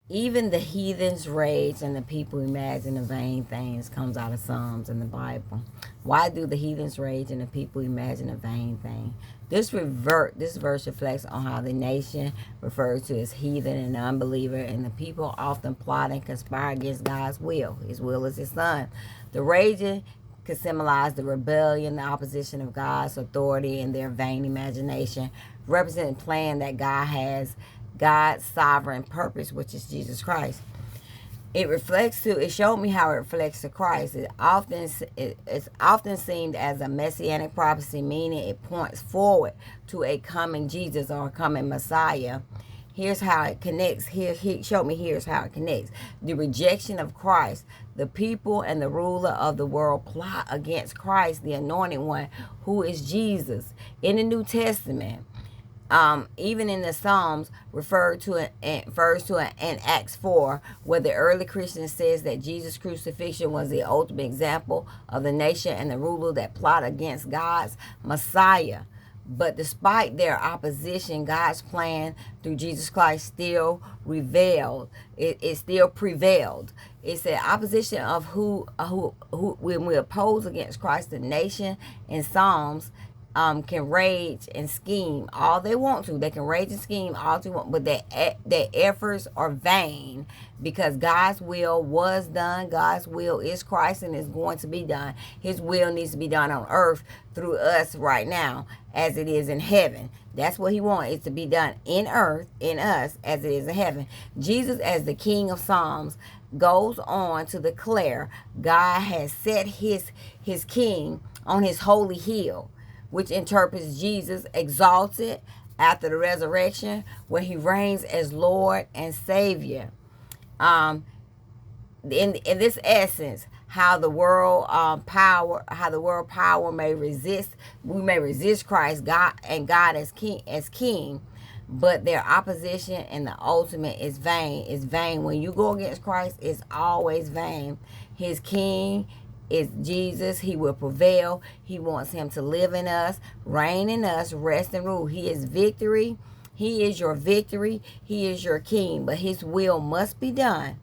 Even the heathens rage and the people imagine the vain things, comes out of Psalms in the Bible. Why do the heathens rage and the people imagine a vain thing? This verse reflects on how the nation refers to as heathen and unbeliever, and the people often plot and conspire against God's will. His will is his son. The raging can symbolize the rebellion, the opposition of God's authority, and their vain imagination, representing the plan that God has, God's sovereign purpose, which is Jesus Christ. It showed me how it reflects to Christ. It's often seen as a messianic prophecy, meaning it points forward to a coming Jesus or a coming Messiah. Here's how it connects. Here's how it connects. The rejection of Christ. The people and the ruler of the world plot against Christ, the anointed one, who is Jesus. In the New Testament, even in the Psalms, refers to it in Acts 4, where the early Christian says that Jesus' crucifixion was the ultimate example of the nation and the ruler that plot against God's Messiah. But despite their opposition, God's plan through Jesus Christ still prevailed. It still prevailed. It's the opposition of who when we oppose against Christ, the nation in Psalms can rage and scheme all they want to. They can rage and scheme all they want, but their efforts are vain, because God's will was done. God's will is Christ and is going to be done. His will needs to be done on earth through us right now as it is in heaven. That's what he wants, is to be done in earth, in us, as it is in heaven. Jesus, as the King of Psalms, goes on to declare God has set his king on his holy hill, which interprets Jesus exalted after the resurrection, where he reigns as Lord and Savior. In this essence, how the world power may resist, we may resist Christ, God as king, but their opposition and the ultimate is vain. It's vain. When you go against Christ, it's always vain. His king is Jesus. He will prevail. He wants him to live in us, reign in us, rest and rule. He is victory. He is your victory. He is your king. But his will must be done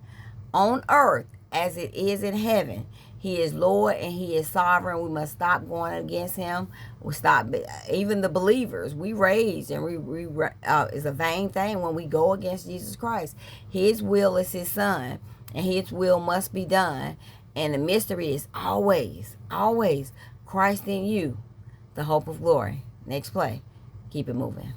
on earth as it is in heaven. He is Lord and he is sovereign. We must stop going against him. We stop, even the believers, we rage and it's a vain thing when we go against Jesus Christ. His will is his son, and his will must be done. And the mystery is always, always Christ in you, the hope of glory. Next play. Keep it moving.